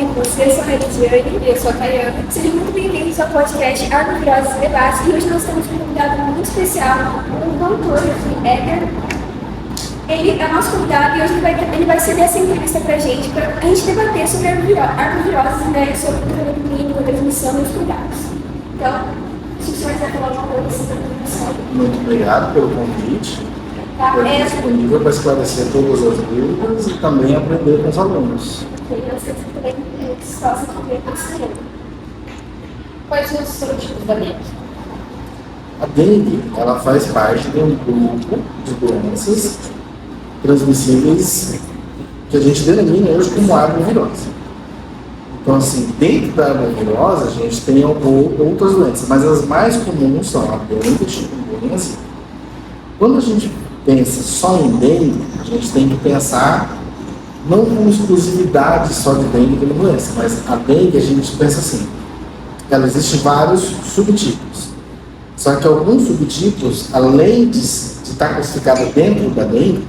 bem com você? Eu sou a Regiane e eu sou a Tayana. Sejam muito bem-vindos ao podcast Arboviroses e Debates. E hoje nós temos um convidado muito especial, o doutor Éder. Ele é nosso convidado e hoje ele vai ceder essa entrevista pra gente debater sobre arboviroses, né, sobre o tratamento clínico, a transmissão e os cuidados. Então, se o senhor quiser falar alguma coisa sobre a transmissão. Muito obrigado pelo convite. Estou disponível para esclarecer todas as dúvidas e também aprender com os alunos. Quais são os tipos da dengue? A dengue, ela faz parte de um grupo de doenças transmissíveis que a gente denomina hoje como arbovirose. Então, assim, dentro da arbovirose, a gente tem outras doenças, mas as mais comuns são a dengue, chikungunya. Quando a gente pensa só em dengue, a gente tem que pensar não com exclusividade só de dengue como doença, mas a dengue a gente pensa assim, ela existe vários subtipos. Só que alguns subtipos, além de estar classificada dentro da dengue,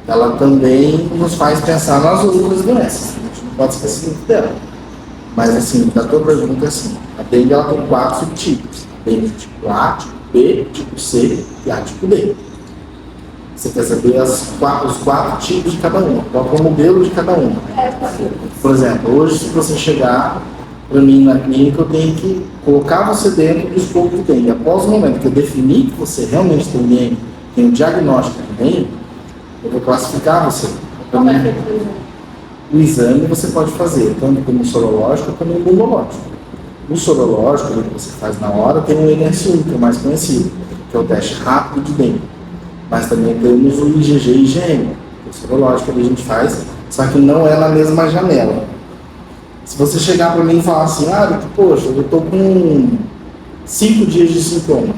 ela também nos faz pensar nas outras doenças. A gente não pode esquecer muito dela. Mas assim, da tua pergunta é assim, a dengue ela tem 4 subtipos. A dengue tipo A, tipo B, tipo C e A tipo D. Você quer saber os 4 tipos de cada um, qual é o modelo de cada um. Por exemplo, hoje se você chegar para mim na clínica, eu tenho que colocar você dentro do escopo de dengue. Após o momento que eu definir que você realmente tem dengue, tem um diagnóstico de dengue, eu vou classificar você. Então, o exame você pode fazer, tanto como sorológico como imunológico. O sorológico, que você faz na hora, tem o NS1, que é o mais conhecido, que é o teste rápido de dengue. Mas também temos o IgG e IgM, que é o sorológico que a gente faz, só que não é na mesma janela. Se você chegar para mim e falar assim, poxa, eu estou com 5 dias de sintoma,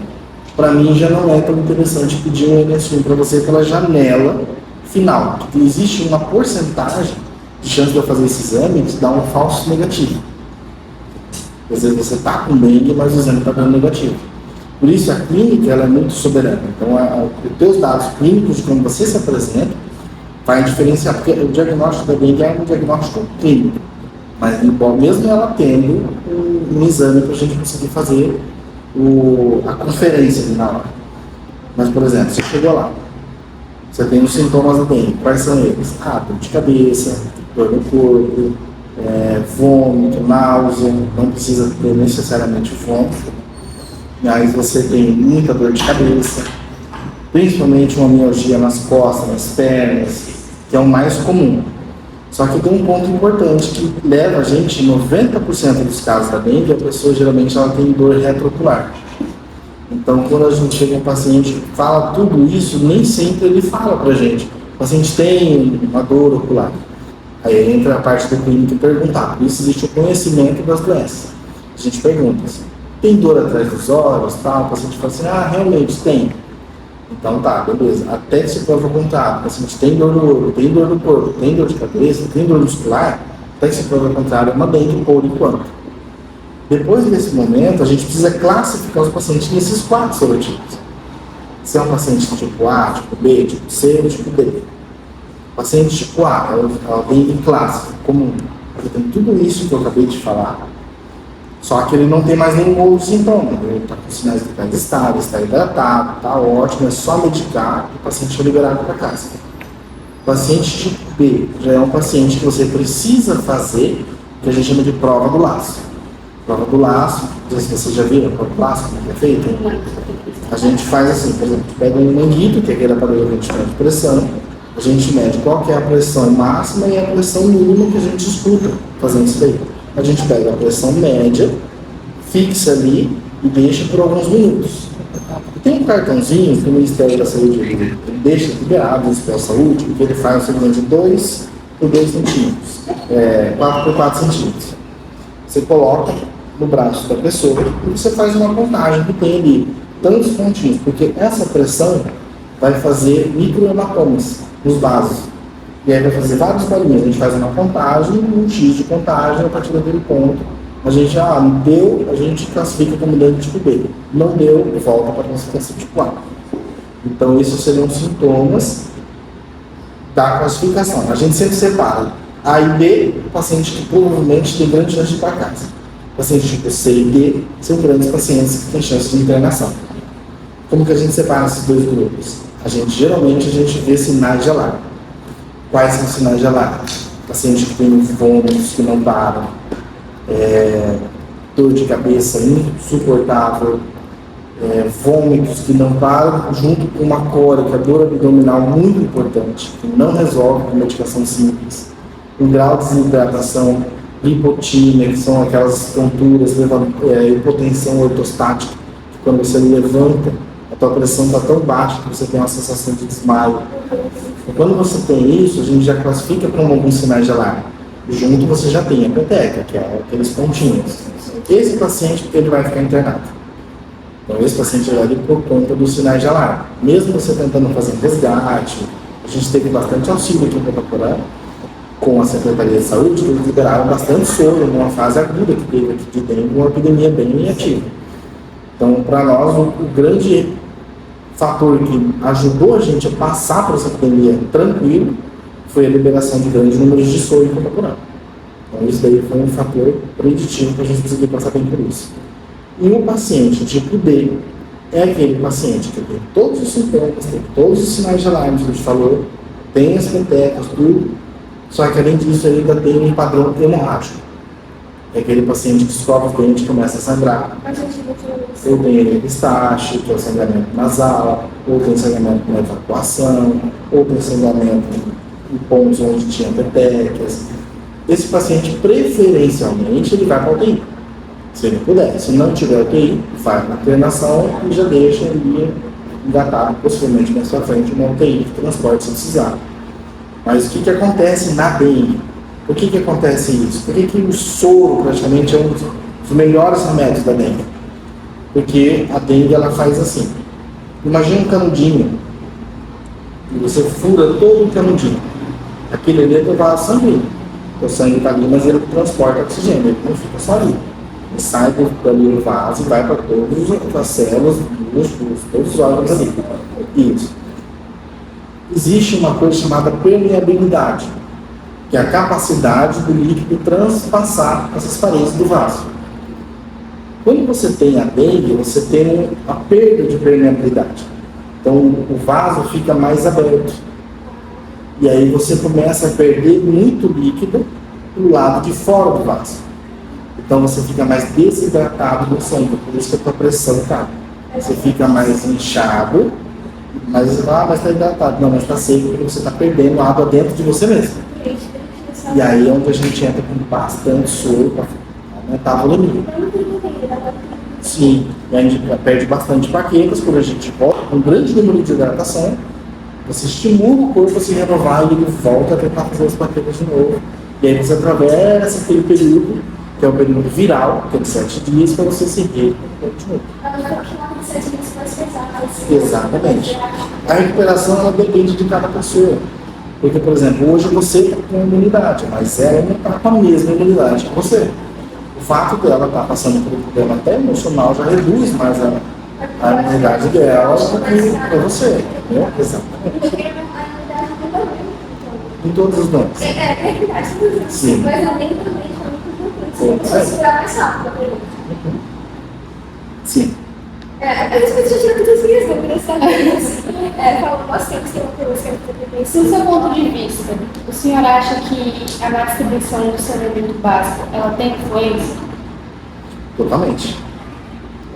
para mim já não é tão interessante pedir um NS1 para você pela janela final, porque existe uma porcentagem de chance de eu fazer esse exame de dar um falso negativo. Às vezes você está com dengue, mas o exame está dando negativo. Por isso a clínica ela é muito soberana. Então os teus dados clínicos de como você se apresenta vai diferenciar, porque o diagnóstico da dengue é um diagnóstico clínico. Mas mesmo ela tendo um exame para a gente conseguir fazer a conferência ali na hora. Mas, por exemplo, você chegou lá, você tem os sintomas da dengue, quais são eles? Dor de cabeça, dor no corpo, vômito, náusea, não precisa ter necessariamente vômito, mas você tem muita dor de cabeça, principalmente uma mialgia nas costas, nas pernas, que é o mais comum. Só que tem um ponto importante que leva a gente, 90% dos casos da dengue, a pessoa geralmente ela tem dor retroocular. Então, quando a gente chega um paciente que fala tudo isso, nem sempre ele fala pra gente. O paciente tem uma dor ocular. Aí entra a parte da clínica e perguntar. Por isso existe o conhecimento das doenças. A gente pergunta assim, tem dor atrás dos olhos, tal? O paciente fala assim, realmente tem. Então tá, beleza. Até que se prova o contrário. O paciente tem dor no olho, tem dor no corpo, tem dor de cabeça, tem dor muscular, até que se prova o contrário, é uma dengue por enquanto. Depois desse momento, a gente precisa classificar os pacientes nesses 4 serotipos. Se é um paciente tipo A, tipo B, tipo C ou tipo D. O paciente tipo A é o dengue clássico, comum. Ele tem tudo isso que eu acabei de falar, só que ele não tem mais nenhum outro sintoma. Ele está com sinais vitais estáveis, está hidratado, está ótimo, é só medicar e o paciente é liberado para casa. O paciente tipo B já é um paciente que você precisa fazer, que a gente chama de prova do laço. Prova do laço, não sei se você já viu a prova do laço, como é feita. A gente faz assim, por exemplo, pega um manguito, que é aquele aparelho que a gente mede pressão, a gente mede qual que é a pressão máxima e a pressão mínima que a gente escuta fazendo isso daí. A gente pega a pressão média, fixa ali e deixa por alguns minutos. Tem um cartãozinho que o Ministério da Saúde ele deixa liberado no Ministério da Saúde, porque ele faz um segmento de 2 por 2 centímetros, 4 por 4 centímetros. Você coloca no braço da pessoa e você faz uma contagem que tem ali tantos pontinhos, porque essa pressão vai fazer microhematomas nos vasos. E aí vai fazer vários bolinhos. A gente faz uma contagem, um X de contagem, a partir daquele ponto, a gente deu, a gente classifica como dengue tipo B. Não deu, volta para a classificação tipo A. Então, esses seriam sintomas da classificação. A gente sempre separa A e B, paciente que provavelmente tem grande chance de ir para casa. Pacientes tipo C e D são grandes pacientes que têm chance de internação. Como que a gente separa esses dois grupos? Geralmente a gente vê sinais de alarme. Quais são os sinais de alarme? Paciente que tem vômitos que não param, dor de cabeça insuportável, vômitos que não param, junto com uma cólica, dor abdominal muito importante, que não resolve com medicação simples, um grau de desidratação, lipotímia, que são aquelas tonturas, hipotensão ortostática, que quando você levanta, a tua pressão está tão baixa que você tem uma sensação de desmaio. E quando você tem isso, a gente já classifica como alguns sinais de alarme. Junto você já tem a peteca, que é aqueles pontinhos. Esse paciente, ele vai ficar internado. Então, esse paciente é ali por conta dos sinais de alarme. Mesmo você tentando fazer um resgate, a gente teve bastante auxílio aqui no Cotaporã, com a Secretaria de Saúde, que eles liberaram bastante soro numa fase aguda que teve aqui de dengue, uma epidemia bem ativa. Então, para nós, o grande fator que ajudou a gente a passar por essa epidemia tranquilo foi a liberação de grandes números de soro em Cotaporã. Então, isso daí foi um fator preditivo para a gente conseguir passar bem por isso. E o paciente tipo D é aquele paciente que tem todos os sintomas, tem todos os sinais de alarme que a gente falou, tem as petecas, tudo, só que além disso ele ainda tem um padrão hemorrágico. É aquele paciente que escova os dentes e começa a sangrar. Ou tem epistaxe, que é o sangramento nasal, ou tem sangramento com evacuação, ou tem sangramento em pontos onde tinha petecas. Esse paciente, preferencialmente, ele vai para a UTI. Se ele puder. Se não tiver UTI, vai para a internação e já deixa ele engatado, possivelmente mais para frente, uma UTI de transporte se precisar. Mas o que acontece na dengue? Por que acontece isso? Por que o soro praticamente é um dos melhores remédios da dengue? Porque a dengue ela faz assim. Imagina um canudinho e você fura todo o canudinho. Aquele ali é do vaso sanguíneo. O sangue está ali, mas ele transporta oxigênio, ele não fica só ali. Ele sai dali do vaso e vai para todas as células, músculos, todos os órgãos ali. Isso. Existe uma coisa chamada permeabilidade, que é a capacidade do líquido transpassar essas paredes do vaso. Quando você tem a dengue, você tem a perda de permeabilidade. Então, o vaso fica mais aberto. E aí você começa a perder muito líquido do lado de fora do vaso. Então, você fica mais desidratado no sangue, por isso que a tua pressão cai. Você fica mais inchado, mas você fala, mas está hidratado. Não, mas está seco porque você está perdendo água dentro de você mesmo. E aí é onde a gente entra com bastante soro para aumentar a volumetria. Sim, a gente perde bastante plaquetas, quando a gente volta com um grande número de hidratação, você estimula o corpo a se renovar e ele volta a tentar fazer as plaquetas de novo. E aí você atravessa aquele período, que é o período viral, que é de 7 dias, para você se recuperar de novo. Exatamente. A recuperação ela depende de cada pessoa. Porque, por exemplo, hoje você está com imunidade, mas ela não está com a mesma imunidade que você. O fato dela estar passando por um problema até emocional já reduz mais a imunidade dela do que para você. Entendeu? Exatamente. Em todos os nomes. É verdade. Sim. Mas além também foi muito importante. Você tirar mais rápido. Sim. A gente já tirou todas as minhas dúvidas, sabe? Falo bastante que eu Do seu ponto de vista, o senhor acha que a distribuição do saneamento básico ela tem influência? Totalmente.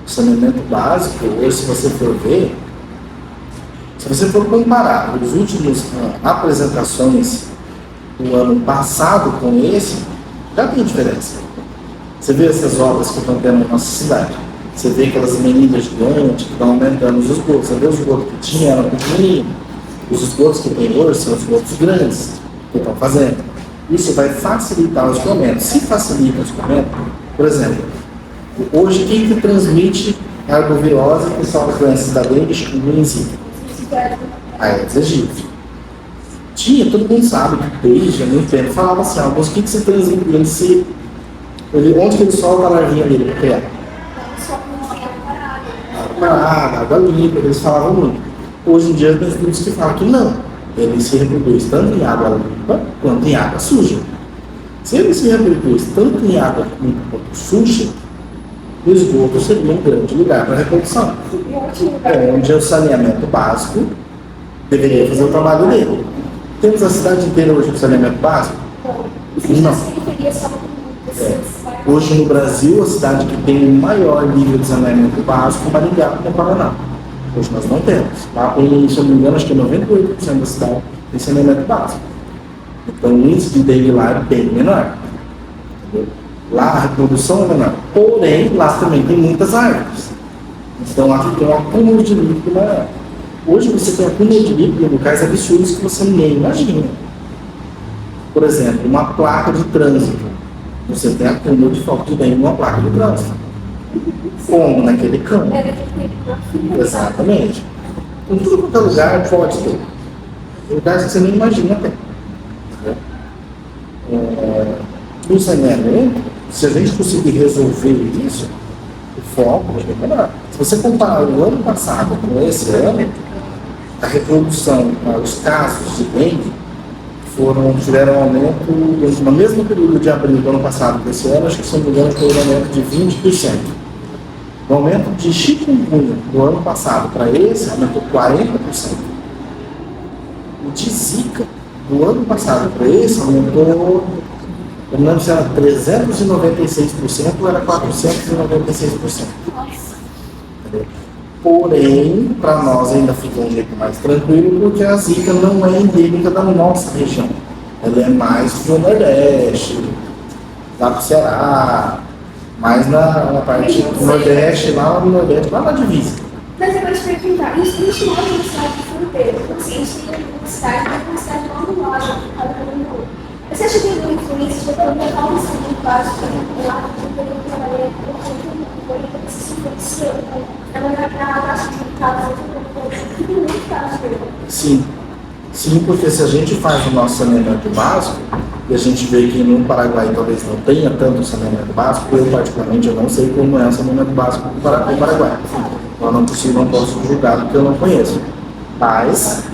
O saneamento básico, hoje, se você for ver, se você for comparar os últimos apresentações do ano passado com esse, já tem diferença. Você vê essas obras que estão tendo na nossa cidade. Você vê aquelas avenidas gigantes que estão aumentando os esgotos. Você vê os esgotos que tinha, eram pequenininhos. Os esgotos que tem hoje são os esgotos grandes que estão fazendo. Isso vai facilitar o escoamento. Se facilita o escoamento, por exemplo, hoje quem que transmite a arbovirose, que são as doenças da dengue, chikungunya e zika? A Aedes aegypti. Tinha, todo mundo sabe que desde muito tempo falava assim, o mosquito se transmite, onde que ele solta a larvinha dele? Porque é água limpa, eles falavam muito. Hoje em dia tem estudos que falam que não. Ele se reproduz tanto em água limpa quanto em água suja. Se ele se reproduz tanto em água limpa quanto suja, o esgoto seria um grande lugar para reprodução. É onde o saneamento básico deveria fazer o trabalho dele. Temos a cidade inteira hoje com saneamento básico? Não. Hoje no Brasil, a cidade que tem o maior nível de saneamento básico é Maringá, no Paraná. Hoje nós não temos. Lá, se eu não me engano, acho que 98% da cidade tem saneamento básico. Então o índice de dengue lá é bem menor. Entendeu? Lá a reprodução é menor. Porém, lá também tem muitas árvores. Então lá tem um acúmulo de líquido maior. Hoje você tem acúmulo de líquido em locais absurdos que você nem imagina. Por exemplo, uma placa de trânsito. Você tem acúmulo de foco de dengue numa placa de trânsito. Como naquele campo. Exatamente. Em tudo quanto é lugar pode ter. Lugares que você nem imagina ter. No saneamento, se a gente conseguir resolver isso, o foco é melhor. Se você comparar o ano passado com esse ano, a reprodução, os casos de dengue tiveram um aumento no mesmo período de abril do ano passado com esse ano, acho que se não me engano foi um aumento de 20%. O aumento de chikungunya do ano passado para esse aumentou 40%. O de Zika do ano passado para esse aumentou, eu não lembro se era 396% ou era 496%. Porém, para nós ainda fica um jeito mais tranquilo, porque a Zika não é endêmica da nossa região. Ela é mais do Nordeste, lá pro Ceará, mais na parte do Nordeste, lá no Nordeste, lá na divisa. Mas eu vou te perguntar, isso a gente mora numa cidade de fronteira, então assim, a gente tem uma cidade, mas uma cidade fabulosa, você acha que tem uma influência de eu levar um segundo passo, por exemplo, lá eu trabalhei com esse influenciou, ela vai para a taxa de casa, tem muito caso dele. Sim. Sim, porque se a gente faz o nosso saneamento básico, e a gente vê que no Paraguai talvez não tenha tanto saneamento básico, eu particularmente eu não sei como é o saneamento básico do Paraguai. Eu não posso julgar porque eu não conheço. Mas,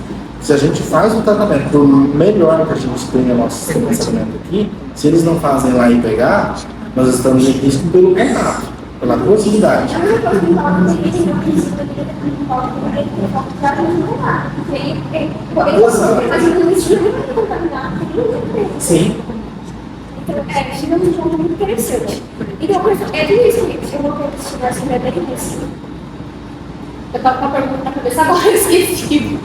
se a gente faz o tratamento do melhor que a gente tem no nosso sistema de saneamento aqui, se eles não fazem lá e pegar, nós estamos em risco pelo contato, pela proximidade. Sim. Então, chegamos num ponto muito interessante. Então, é tudo isso que eu vou questionar sobre a dengue. Eu tava com uma pergunta na cabeça agora, eu esqueci.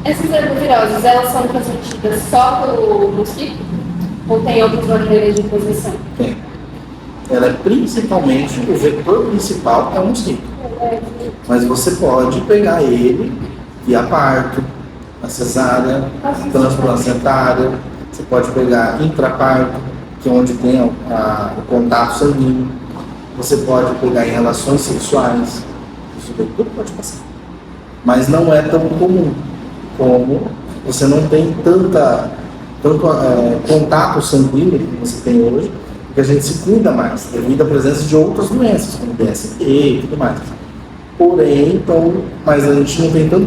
Essas herboviroses, elas são transmitidas só pelo mosquito? Ou tem outras maneiras de transmissão? Tem. Ela é principalmente, o vetor principal é o mosquito. Mas você pode pegar ele via parto, a cesárea, transplacentária, você pode pegar intraparto, que é onde tem o contato sanguíneo, você pode pegar em relações sexuais, isso tudo pode passar. Mas não é tão comum como você não tem tanto contato sanguíneo que você tem hoje, porque a gente se cuida mais, devido à presença de outras doenças, como DST e tudo mais. Porém, então, mas a gente não tem tanto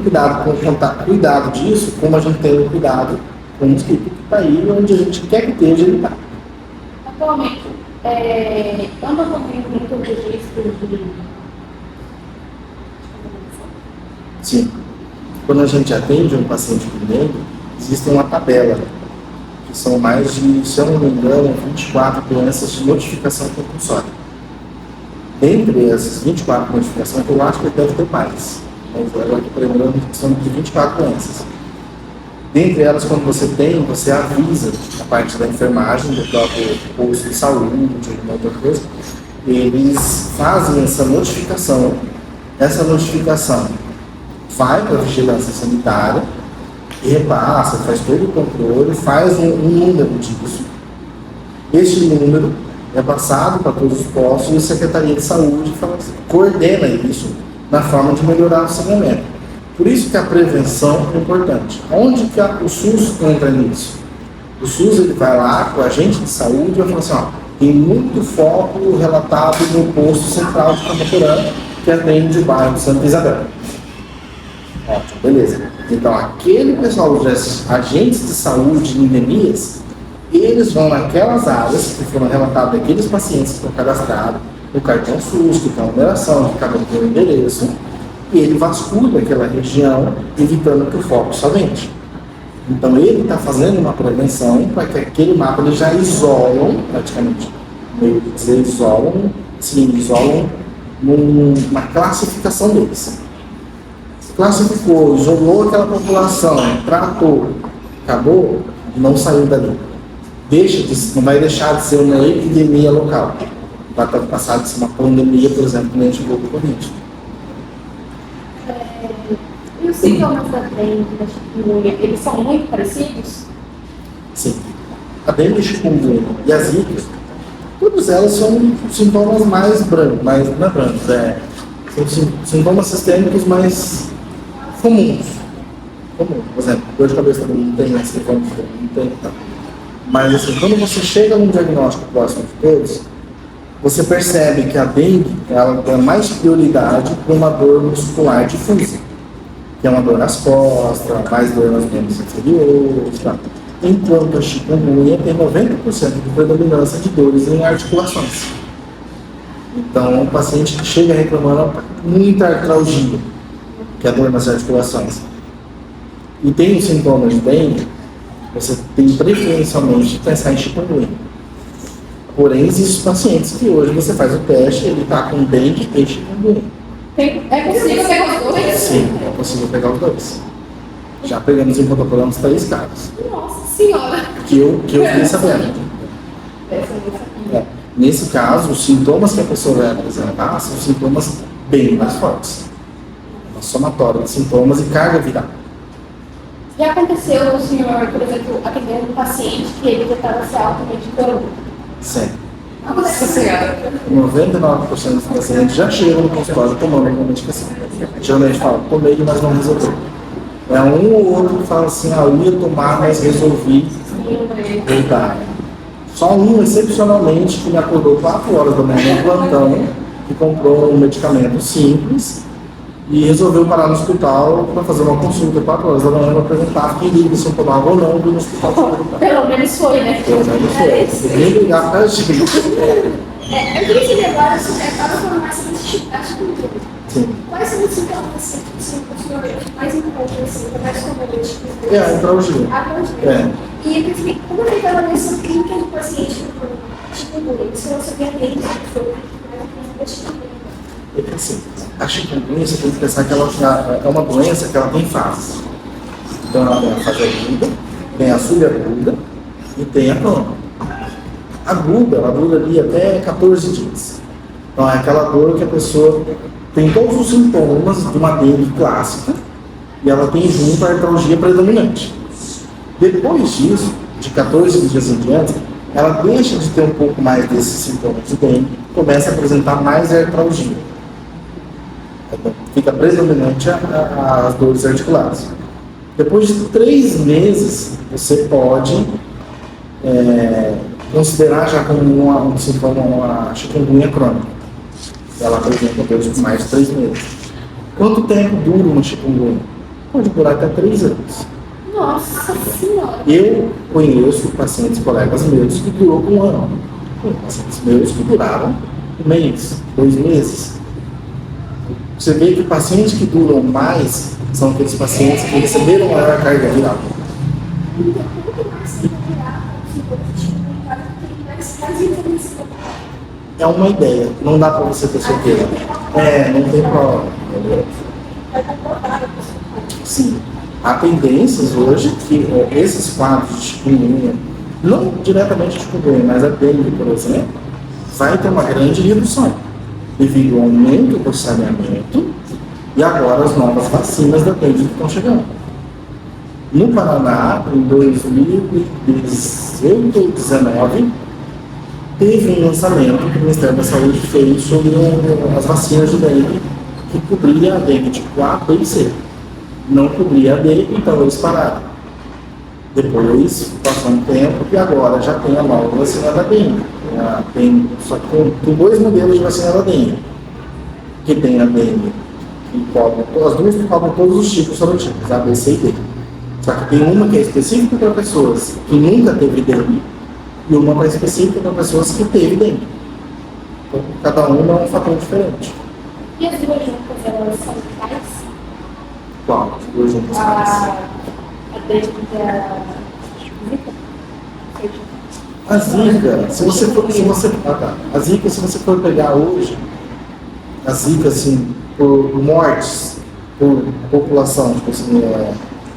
cuidado disso, como a gente tem o cuidado com o mosquito que está aí, onde a gente quer que esteja, ele está. Atualmente, anda também muito registro de... Sim. Quando a gente atende um paciente com dengue, existe uma tabela, que são mais de, se eu não me engano, 24 doenças de notificação compulsória. Dentre essas 24 notificações, eu acho que deve ter mais, mas agora estou lembrando que são de 24 doenças. Dentre elas, quando você tem, você avisa a parte da enfermagem, do próprio posto de saúde, alguma outra coisa, eles fazem essa notificação. Essa notificação vai para a vigilância sanitária, e repassa, faz todo o controle, faz um número disso. Este número é passado para todos os postos e a Secretaria de Saúde coordena isso na forma de melhorar o saneamento. Por isso que a prevenção é importante. Onde que o SUS entra nisso? O SUS ele vai lá com o agente de saúde e vai falar assim, tem muito foco relatado no posto central de Camaporã, que atende o bairro Santa Isabel. Ótimo, beleza. Então, aquele pessoal, os agentes de saúde em endemias, eles vão naquelas áreas que foram relatadas daqueles pacientes que estão cadastrados no cartão SUS, que tem a numeração, que cada um tem o endereço, e ele vasculha aquela região, evitando que o foco somente. Então, ele está fazendo uma prevenção para que aquele mapa eles já isolam, praticamente, eles isolam, sim, isolam numa classificação deles. Classificou, isolou aquela população, tratou, acabou, não saiu dali. Não vai deixar de ser uma epidemia local. Vai passar de ser uma pandemia, por exemplo, que nem a gente viu com o Covid. E os sintomas da dengue, da chikungunya, eles são muito parecidos? Sim. A dengue, a chikungunya e a zika, todas elas são sintomas mais brancos, não é brancos, são sintomas sistêmicos mais comuns. Por exemplo, dor de cabeça todo mundo tem, sintomas todo mundo tem, tá? Mas assim, quando você chega num diagnóstico próximo de todos, você percebe que a dengue ela tem mais prioridade para uma dor muscular difusa, que é uma dor nas costas, mais dor nos membros inferiores, tá? Enquanto a chikungunya tem 90% de predominância de dores em articulações. Então, o paciente que chega reclamando muita artralgia, que é a dor nas articulações, e tem os sintomas de dengue, você tem preferencialmente pensar em chikungunya. Porém, existem pacientes que hoje você faz o teste e ele está com dengue e chikungunya. É possível pegar os dois? Sim, é possível pegar os dois. Já pegamos em protocolo 3 casos. Nossa senhora! Que eu fiquei sabendo. Nesse caso, os sintomas que a pessoa vai apresentar são sintomas bem mais fortes. Uma somatória de sintomas e carga viral. Já aconteceu o senhor, por exemplo, atendendo um paciente que ele já estava se automedicando? Sim. Nossa senhora! 99% dos pacientes já chegam no consultório tomando uma medicação. Geralmente falam, tomei, mas não resolveu. É um ou outro que fala assim, eu ia tomar, mas resolvi voltar. Só um, excepcionalmente, que me acordou 4 horas da manhã no plantão, que comprou um medicamento simples e resolveu parar no hospital para fazer uma consulta 4 horas da manhã para perguntar quem liga se eu tomava ou não no hospital. Pelo menos foi, né? Pelo menos foi. Nem ligar para a gente. Eu queria saber agora se você estava falando mais sobre a chikungunya. Sim. Quais são os sintomas assim, que o senhor mais encontra, assim, mais comuns? É, a artralgia. É. E eu pensei, como eu estava avaliação clínica do paciente com chikungunya, se eu sabia bem que foi a chikungunya. É assim, a chikungunya, você tem que pensar que ela é uma doença que ela tem fases. Então ela tem a fase aguda, tem a subaguda e tem a crônica. A aguda, ela dura ali até 14 dias. Então é aquela dor que a pessoa tem todos os sintomas de uma dengue clássica e ela tem junto a artralgia predominante. Depois disso, de 14 dias em diante, ela deixa de ter um pouco mais desses sintomas de dengue e começa a apresentar mais artralgia. Fica predominante as dores articulares. Depois de 3 meses, você pode considerar já como um sintoma uma chikungunya crônica. Ela apresenta dores por mais de 3 meses. Quanto tempo dura uma chikungunya? Pode durar até 3 anos. Nossa senhora! Eu conheço pacientes, colegas meus, que durou 1 ano. Pacientes meus que duraram 1 mês, 2 meses. Você vê que pacientes que duram mais são aqueles pacientes que receberam maior carga viral. É uma ideia, não dá para você ter certeza. Não tem prova. Sim. Há tendências hoje que esses quadros de chikungunya, não diretamente de chikungunya, mas a dengue, por exemplo, vai ter uma grande redução devido ao aumento do saneamento e agora as novas vacinas da dengue que estão chegando. No Paraná, em 2018 ou 2019, teve um lançamento que o Ministério da Saúde fez sobre as vacinas de dengue que cobria a dengue tipo A, B e C. Não cobria a dengue, então eles pararam. Depois, passou um tempo e agora já tem a nova vacina da dengue. Só que tem 2 modelos de vacina da dengue. Que tem a dengue que cobrem, as duas que cobrem todos os tipos sorotípicos, A, B, C e D. Só que tem uma que é específica para pessoas que nunca teve dengue e uma para específica para pessoas que teve dengue. Então, cada uma é um fator diferente. E as duas juntas, elas são iguais? Qual? As duas juntas mais. A dengue e a zika? A zika, se você for pegar hoje, a zika, assim, por mortes, por população, tipo assim,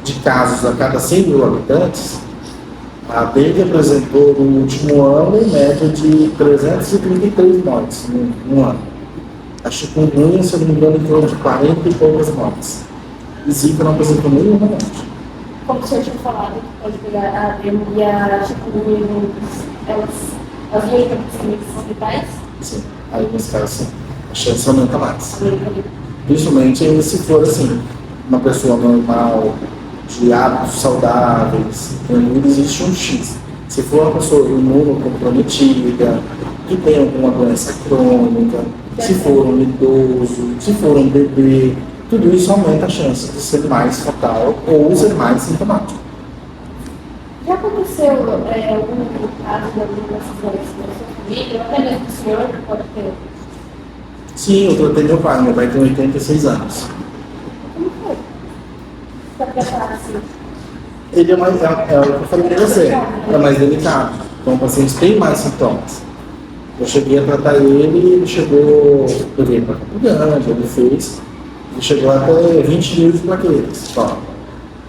de casos a cada 100 mil habitantes, a dengue apresentou no último ano em média de 333 mortes no ano. A chikungunya, se eu não me engano, em torno de 40 e poucas mortes. E zika não apresentou nenhuma morte. Como o senhor tinha falado, pode pegar a dengue e a chikungunya, elas duas doenças são vitais? Sim, aí nesse caso sim, a chance aumenta mais. Principalmente se for assim, uma pessoa normal, de hábitos saudáveis, existe um X. Se for uma pessoa imunocomprometida, que tem alguma doença crônica, se for um idoso, se for um bebê, tudo isso aumenta a chance de ser mais fatal ou ser mais sintomático. Já aconteceu algum caso de alguma dessas doenças na sua família, ou até mesmo o senhor pode ter? Sim, eu tratei meu pai tem 86 anos. Como foi? Para preparar assim? Ele é o que eu falei para você, é mais delicado. Então o paciente tem mais sintomas. Eu cheguei a tratar ele e ele chegou, levei para Campo Grande, ele chegou até 20 mil de plaquetas só.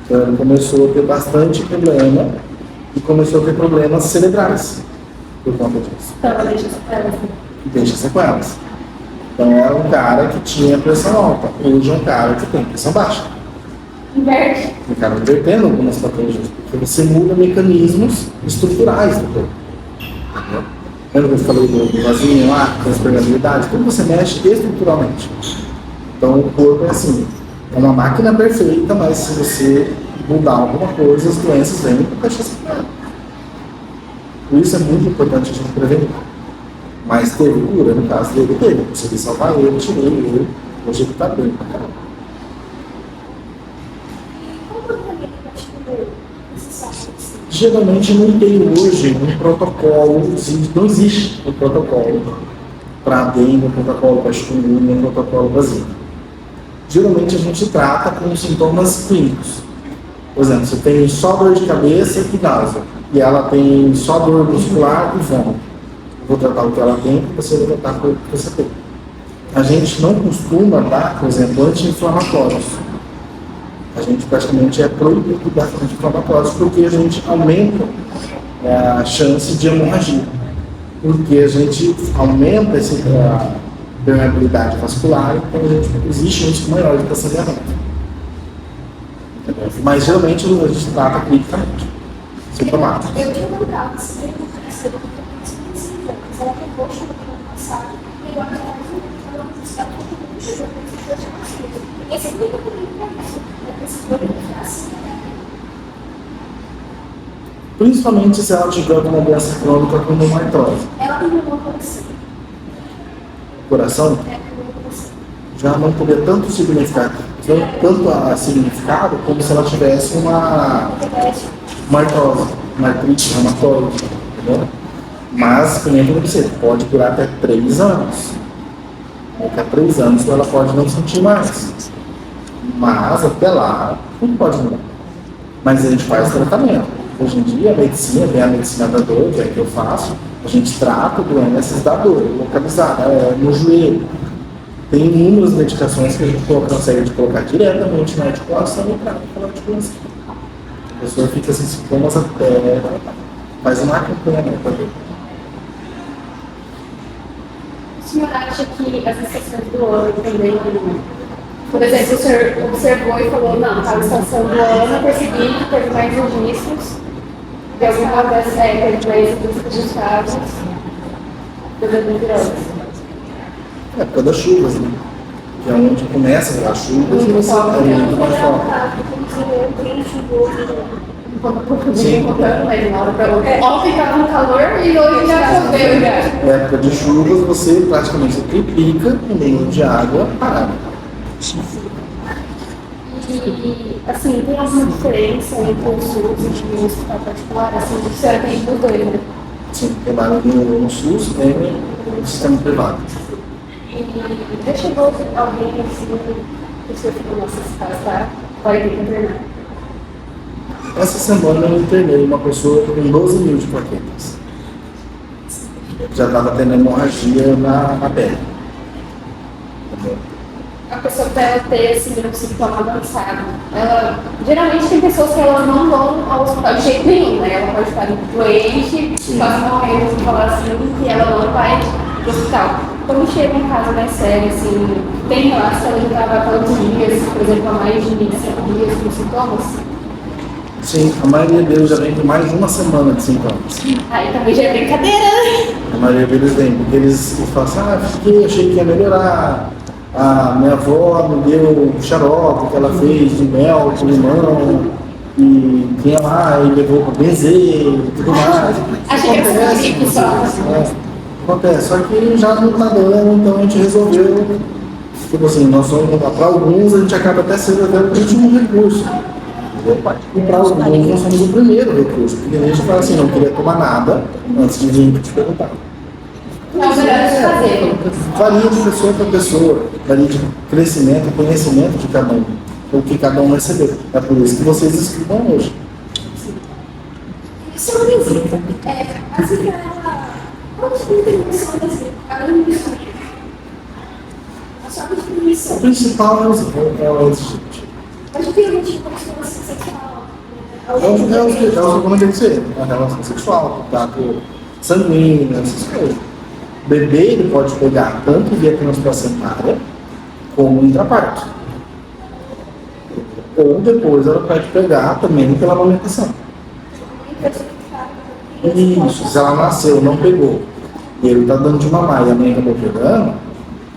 Então ele começou a ter bastante problema e começou a ter problemas cerebrais por conta disso. Então, deixa sequelas. Deixa sequelas. Então era um cara que tinha pressão alta, hoje é um cara que tem pressão baixa. Inverte. Acaba invertendo algumas patologias, porque você muda mecanismos estruturais do corpo. Entendeu? Lembra que eu falei do vasinho lá, transpermeabilidade? Como você mexe estruturalmente. Então o corpo é assim, é uma máquina perfeita, mas se você mudar alguma coisa, as doenças vêm para deixar sequela. Por isso é muito importante a gente prevenir. Mas teve cura, no caso dele, teve. Eu consegui salvar ele, tirei ele, hoje ele está bem pra caramba. Geralmente não tem hoje um protocolo, não existe um protocolo para dengue, um protocolo para chikungunya, um protocolo para zika. Geralmente a gente trata com sintomas clínicos. Por exemplo, você tem só dor de cabeça e náusea, e ela tem só dor muscular e vômito. Eu vou tratar o que ela tem, você vai tratar o que você tem. A gente não costuma dar, por exemplo, anti-inflamatórios. A gente praticamente é proibido de dar anti-inflamatórios porque a gente aumenta a chance de hemorragia. Porque a gente aumenta a permeabilidade vascular, então existe um risco maior de sangramento. Mas geralmente a gente trata clinicamente, sintomático. Eu tinha um caso, se eu ela pegou o chute no passado, e agora ela não está e esse é muito bonito para isso. Ela precisou de assim. Principalmente se ela tiver alguma doença crônica como uma artrose. Ela tem uma coração. Coração? É, uma coração. Já não teria tanto significado, como se ela tivesse uma artrose, uma artrite reumatoide, entendeu? Mas, como eu disse, pode durar até 3 anos. Até 3 anos ela pode não sentir mais. Mas até lá, tudo pode mudar. Mas a gente faz tratamento. Hoje em dia, vem a medicina da dor, que é que eu faço, a gente trata doenças da dor, localizada, no joelho. Tem inúmeras medicações que a gente consegue colocar diretamente na articulação e trata pela articulação. A pessoa fica sem sintomas até faz uma acompanhamento da dor. O senhor acha que as estações do ano também, por exemplo, o senhor observou e falou, não, a estação do ano eu percebi que teve mais registros de alguma das dos casos das adenoviroses? É por causa das chuvas, né? Que é onde começa as chuvas e você é muito mais forte. Ontem estava no calor e hoje já choveu já. Na época de chuvas, você praticamente triplica o nível de água parada. E, assim, tem alguma diferença entre o SUS e o hospital particular? Assim, a senhora tem dos dois, né? Sim, trabalho no SUS e no sistema privado. E já chegou alguém assim, que o senhor ficou, nossa, esse caso tá, pode ter que internar. Essa semana eu internei uma pessoa com 12 mil de plaquetas. Já estava tendo hemorragia na pele. Entendeu? A pessoa, para ela ter assim, um sintoma avançado, ela, geralmente tem pessoas que elas não vão ao hospital de jeito nenhum, né? Ela pode estar doente, quase morrendo, se falar assim, que ela não vai pro hospital. Quando chega um caso mais sério, assim, tem relatos que ela já estava tantos dias, por exemplo, há mais de 5 dias com sintomas? Sim, a maioria deles já vem com mais de uma semana de sintomas. Aí também já é brincadeira, né? A maioria deles vem, porque eles falam assim, achei que ia melhorar. A minha avó me deu xarope que ela fez de mel com limão, e tinha lá, e levou para benzer e tudo mais. Achei que era gripe só. Acontece, só que já não está dando, então a gente resolveu, tipo assim, nós somos, para alguns a gente acaba até sendo até o último recurso. E para alguns nós somos o primeiro recurso, porque a gente fala assim, não queria tomar nada antes de vir te perguntar. Não, melhor de fazer. Varia de pessoa para pessoa, varia de crescimento e conhecimento de cada um, o que cada um recebeu. É por isso que vocês escutam hoje. Isso é uma visita. Assim, qual a sua intervenção da visita? Além disso, a sua O definição. principal é o exigente. Mas o que a gente costuma ser sexual? Como tem que ser, a relação sexual, contato sanguíneo, essas coisas. O bebê ele pode pegar tanto via transplacentária como intraparto. Ou depois ela pode pegar também pela amamentação. Isso, se ela nasceu, não pegou, e ele está dando de mamar e a mãe acabou pegando,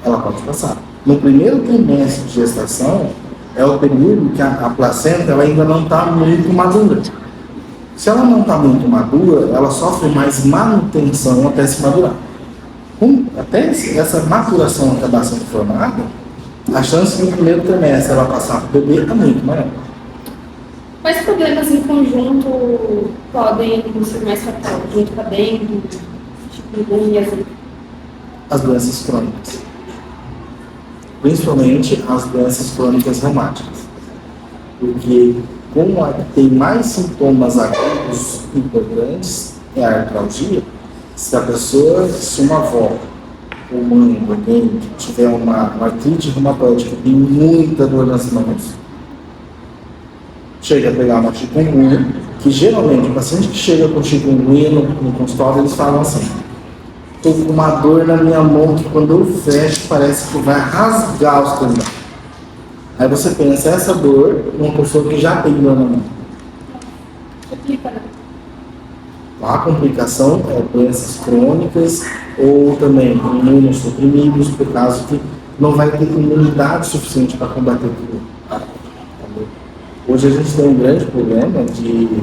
ela pode passar. No primeiro trimestre de gestação, é o período que a placenta ela ainda não está muito madura. Se ela não está muito madura, ela sofre mais manutenção até se madurar. Até essa maturação acabar sendo formada, a chance de no primeiro trimestre ela passar para o bebê é muito maior. Quais problemas em conjunto podem ser mais fatais? Junto com a dengue, chikungunya, assim? As doenças crônicas. Principalmente as doenças crônicas reumáticas. Porque como tem mais sintomas agudos importantes, é a artralgia. Se a pessoa, se uma avó ou mãe, alguém que tiver uma artrite reumatoide que tem muita dor nas mãos, chega a pegar uma chikungunya, que geralmente o paciente que chega com chikungunya no consultório, eles falam assim, estou com uma dor na minha mão que quando eu fecho parece que vai rasgar os tendões. Aí você pensa, essa dor numa pessoa que já tem dor na mão. A complicação é doenças crônicas ou também imunossuprimidos, por causa que não vai ter imunidade suficiente para combater tudo. Hoje a gente tem um grande problema de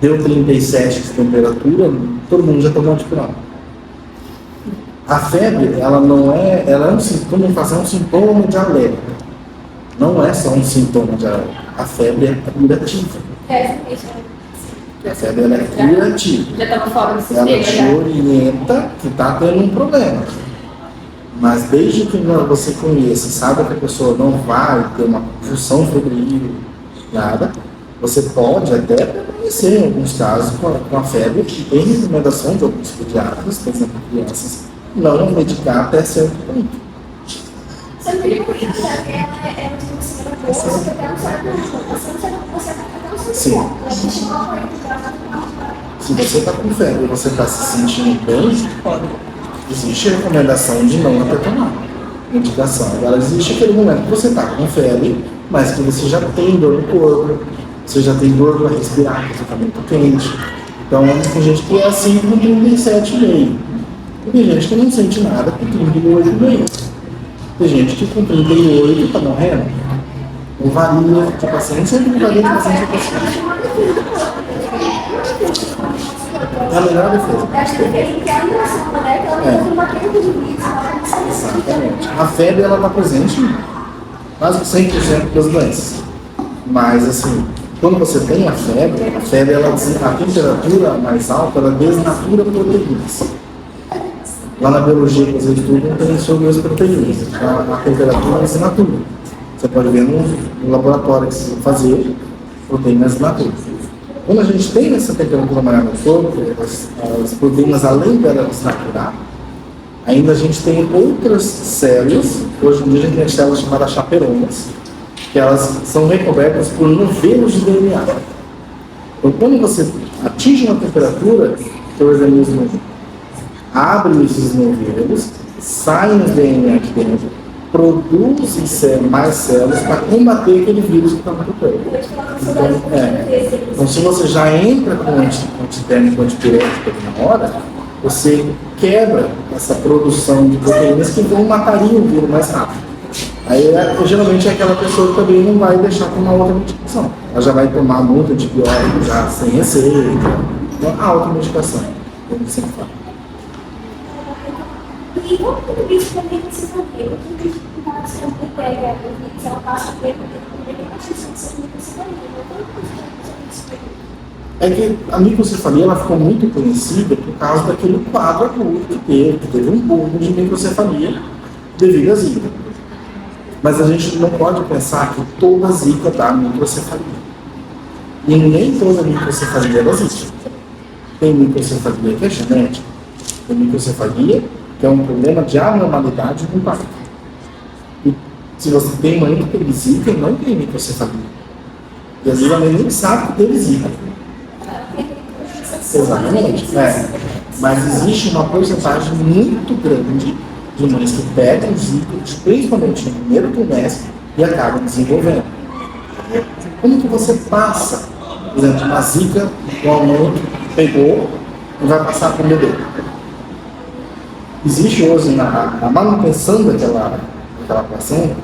deu 37 de temperatura, todo mundo já tomou antipiral. A febre, ela não é, ela é um sintoma, é um sintoma de alerta. Não é só um sintoma de alerta. A febre é curativa. A febre ela é curativa. Já estava fora do Ela sistema, te orienta que está tendo um problema. Mas desde que você conheça, saiba que a pessoa não vai ter uma pulsão febril, nada, você pode até permanecer em alguns casos com a febre, que tem recomendação de alguns pediatras, por exemplo, crianças, não medicar até certo ponto. Você não tem como ela é uma semana boa, você até um certo ponto. Você até um certo Sim. ponto. A gente não pode entrar. Se você está com febre e você está se sentindo bem, existe a recomendação de não até tomar medicação. Agora, existe aquele momento que você está com febre, mas que você já tem dor no corpo, você já tem dor para respirar, porque está muito quente. Então, tem gente que é assim com 37,5. E tem gente que não sente nada com 38,5. Tem gente que com 38 está morrendo. Não varia de paciente, sempre varia de paciente a paciente. É a melhor defesa. Acho que ele quer a imunização, né? Que ela tem uma queda de vírus, ela tem que ser. Exatamente. A febre ela está presente quase 100% das doenças. Mas, assim, quando você tem a febre, a temperatura mais alta, ela desnatura proteínas. Lá na biologia que vocês estudam, tem sobre as proteínas. A temperatura desnatura. Você pode ver no laboratório que você vai fazer, proteínas desnaturam. Quando a gente tem essa temperatura maior no corpo, as proteínas, além dela desnaturar, ainda a gente tem outras células, hoje em dia a gente tem células chamadas chaperonas, que elas são recobertas por novelos de DNA. Então, quando você atinge uma temperatura, o seu organismo abre esses novelos, saem os DNA de dentro, produzem mais células para combater aquele vírus que está no teu corpo. Então, se você já entra com antitérmico, antipirético na hora, você quebra essa produção de proteínas que vão matariam o vírus mais rápido. Aí, geralmente, é aquela pessoa que também não vai deixar tomar outra medicação. Ela já vai tomar muito antibiótico, já sem receita. Então, a automedicação, como você fala. E como tudo isso também você sabe, tudo isso que você pega, se ela passa por ele, é que a microcefalia ela ficou muito conhecida por causa daquele quadro agudo que teve um boom de microcefalia devido à zika. Mas a gente não pode pensar que toda zika dá microcefalia. E nem toda microcefalia é zika. Tem microcefalia que é genética, tem microcefalia que é um problema de anormalidade no parto. E se você tem mãe que teve zika, não tem microcefalia. E às vezes a mãe nem sabe que teve zika. Exatamente. Mas existe uma porcentagem muito grande de mães que pegam zika, principalmente no primeiro trimestre, e acabam desenvolvendo. Como que você passa, por exemplo, uma zika que a mãe pegou e vai passar para o bebê? Existe hoje na manutenção daquela placenta,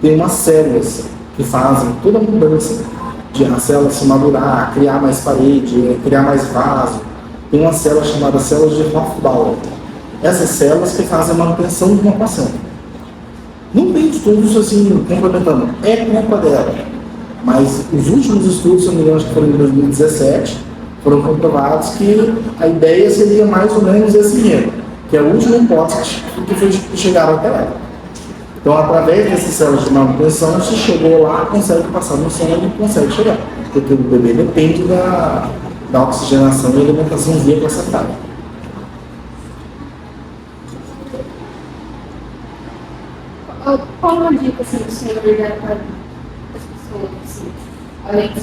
tem umas células que fazem toda a mudança de a célula se madurar, criar mais parede, criar mais vaso. Tem uma célula chamada células de Hofbauer. Essas células que fazem a manutenção de uma placenta. Não tem estudos assim complementando, é culpa dela. Mas os últimos estudos, se não me engano, que foram em 2017, foram comprovados que a ideia seria mais ou menos esse mesmo, que é o último hipótese que foi chegaram até ela. Então, através dessas células de manutenção, se chegou lá, consegue passar no sangue e consegue chegar. Porque o bebê depende da oxigenação e alimentação via placentária. Qual uma dica assim, o senhor dá para as pessoas, assim, além de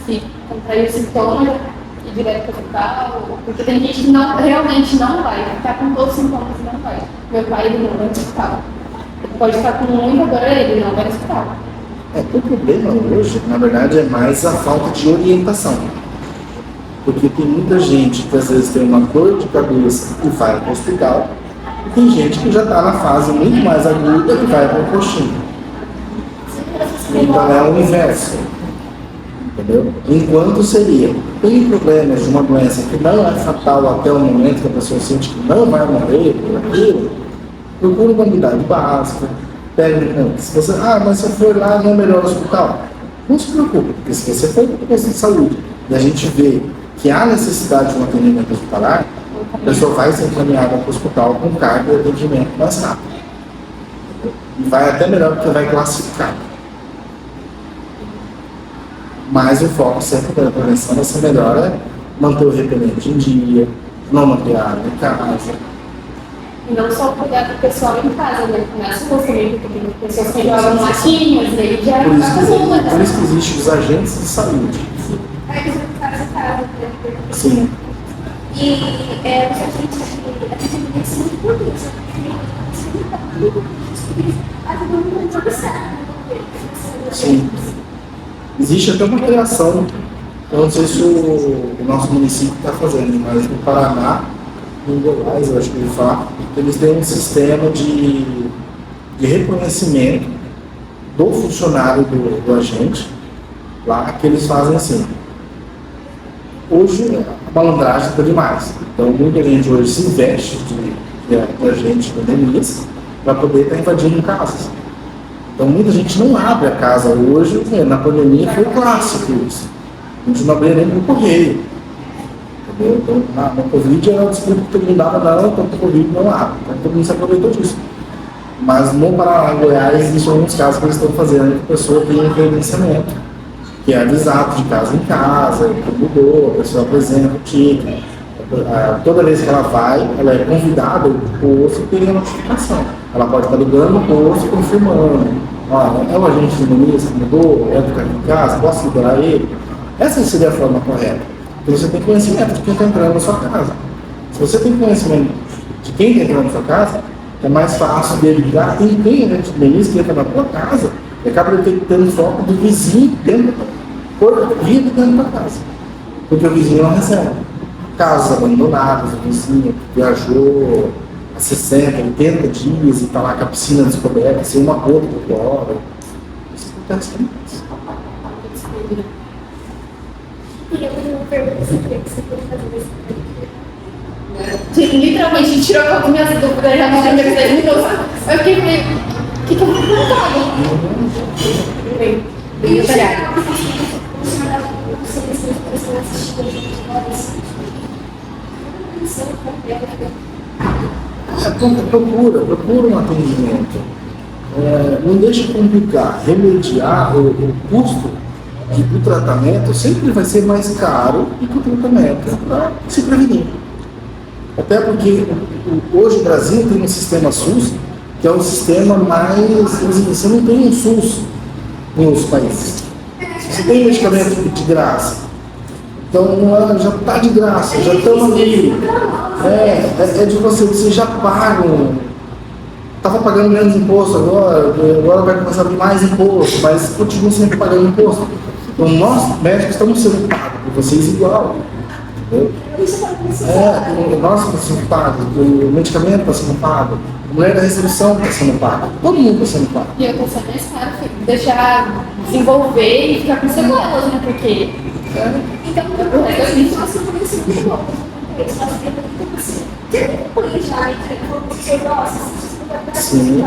se contrair o sintoma e direto para o hospital? Porque tem gente que realmente não vai, está com todos os sintomas e não vai. Meu pai, ele não vai no hospital. Ele pode estar com muita dor, ele não vai no hospital. O problema hoje, na verdade, é mais a falta de orientação. Porque tem muita gente que às vezes tem uma dor de cabeça e vai para o hospital, e tem gente que já está na fase muito mais aguda e vai para o postinho. Então é o inverso. Entendeu? Enquanto tem problemas de uma doença que não é fatal até o momento que a pessoa sente que não vai morrer por aquilo, procura uma unidade básica, pega se você, mas se eu for lá não é melhor no hospital. Não se preocupe, porque se você for para o posto de saúde e a gente vê que há necessidade de um atendimento hospitalar, a pessoa vai ser encaminhada para o hospital com carga de atendimento mais rápido. E vai até melhor porque vai classificar. Mas o foco sempre da prevenção vai ser melhor manter o repelente em dia, não manter a água em casa. E não só cuidar do pessoal em casa, né? Começa com também, porque tem pessoas que jogam latinhas, aí já por isso que existem os agentes de saúde. Sim. E a gente tem que ser muito por isso. Sim. Existe até uma criação, eu não sei se o nosso município está fazendo, mas no Paraná, em Goiás, eu acho que ele fala, eles têm um sistema de reconhecimento do funcionário do agente, lá que eles fazem assim. Hoje a malandragem está demais, então muita gente hoje se investe de agente de pandemias para poder estar invadindo casas. Então muita gente não abre a casa hoje, né? Na pandemia foi clássico isso. A gente não abria nem para o correio. Entendeu? Então no Covid era uma desculpa que todo mundo dava, não, então o Covid não abre. Então todo mundo se aproveitou disso. Mas no Paraná, em Goiás, existem alguns casos que eles estão fazendo que a pessoa tem um credenciamento, que é avisado de casa em casa, que mudou, a pessoa apresenta o título. Toda vez que ela vai, ela é convidada do posto e tem a notificação. Ela pode estar ligando o posto confirmando. Olha, é o agente de ministro que mudou, é do cara em casa, posso liberar ele? Essa seria a forma correta. Porque você tem conhecimento de quem está entrando na sua casa. Se você tem conhecimento de quem está entrando na sua casa, é mais fácil dele ligar. Tem agente de ministro que entra na tua casa e acaba tendo foco do vizinho dentro da casa. Porque o vizinho não recebe. Casas abandonadas, o vizinho viajou há 60, 80 dias e está lá com a piscina descoberta, sem uma gota por hora. Isso acontece com isso. E eu tenho uma pergunta que você pode fazer Literalmente tirou todas as minhas dúvidas, já não lembro 10 minutos. Eu fiquei meio. O que eu vou perguntar? E o procura um atendimento. Não deixe complicar. Remediar o custo do tratamento sempre vai ser mais caro do que o tratamento para se prevenir. Até porque hoje o Brasil tem um sistema SUS que é o sistema mais. Você não tem um SUS em outros países. Você tem medicamento de graça. Então já está de graça, já estamos ali. É de você já paga. Estava pagando menos imposto agora vai começar a abrir mais imposto, mas continua sempre pagando imposto. Então nós, médicos, estamos sendo pagos por vocês igual. Nós estamos sendo pagos, o medicamento está sendo pago, a mulher da recepção está sendo paga, todo mundo está sendo pago. E eu estou sendo mais caro, deixar desenvolver e ficar com sequelas, né? Porque. então, nós não podemos ser muito bons. Nós temos que ter um planejamento com os seus ossos, Sim.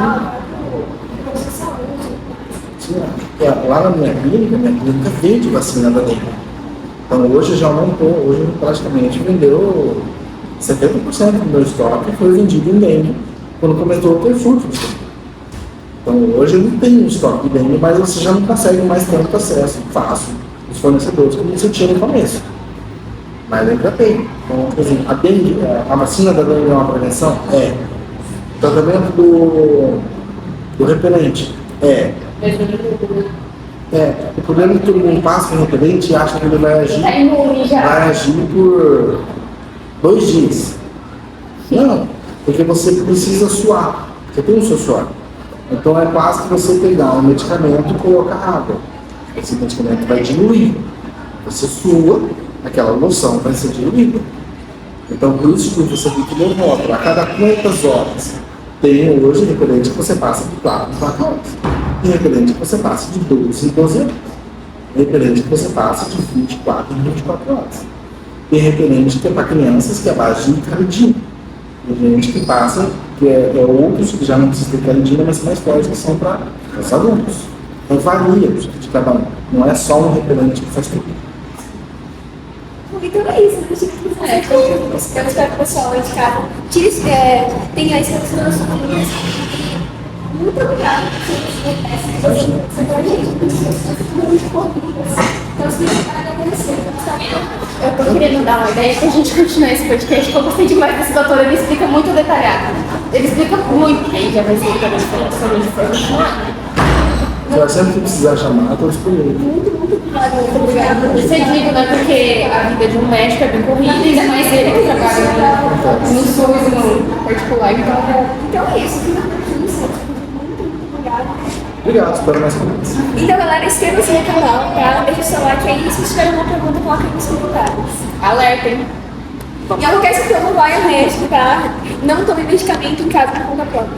Lá na minha clínica veio de vacina da dengue. Então hoje já aumentou, hoje praticamente vendeu 70% do meu estoque foi vendido em dengue, quando começou a ter furto. Então hoje eu não tenho estoque de dengue, mas você já não consegue mais tanto acesso fácil dos fornecedores como você tinha no começo. Mas ainda tem. Então, por exemplo, a dengue, a vacina da dengue é uma prevenção? É. O tratamento do repelente? É. O problema é que todo mundo passa com repelente e acha que ele vai agir por 2 dias. Não, porque você precisa suar. Você tem o seu suor. Então é quase que você pegar um medicamento e colocar água. Esse medicamento vai diluir. Você sua, aquela loção vai ser diluída. Então por isso que você tem que ler o rótulo. A cada quantas horas? Tem hoje repelente que você passa de 4 em 4 horas. E repelente que você passa de 12 em 12 horas. Repelente que você passa de 24 em 24 horas. Tem repelente que é para crianças que é a base de caridina. Tem gente que passa, que é outros que já não precisam ter caridina, mas são mais fortes que são para os adultos. Então varia de cada um. Não é só um repelente que faz tudo. Então é isso, né? Eu espero que o pessoal aí de casa tenha esse raciocínio. Muito obrigada por você Eu tô querendo dar uma ideia pra gente continuar esse podcast, porque eu gostei demais desse doutor, ele explica muito detalhado. Ele explica muito, aí já vai ser também sobre informação. Sempre que precisar chamar, eu estou disponível. muito obrigada. Você digo, né? Porque a vida de um médico é bem corrida, ainda mais ele que trabalha no SUS e no particular, Então é isso. Muito obrigada. Obrigado, espero mais conversa. Então, galera, inscreva-se no canal, tá? Deixa o seu like aí. Se tiver alguma pergunta, coloca aí nos comentários. alerta, hein? E não esqueça que eu não vai ao médico, tá? Não tome medicamento em casa por conta própria.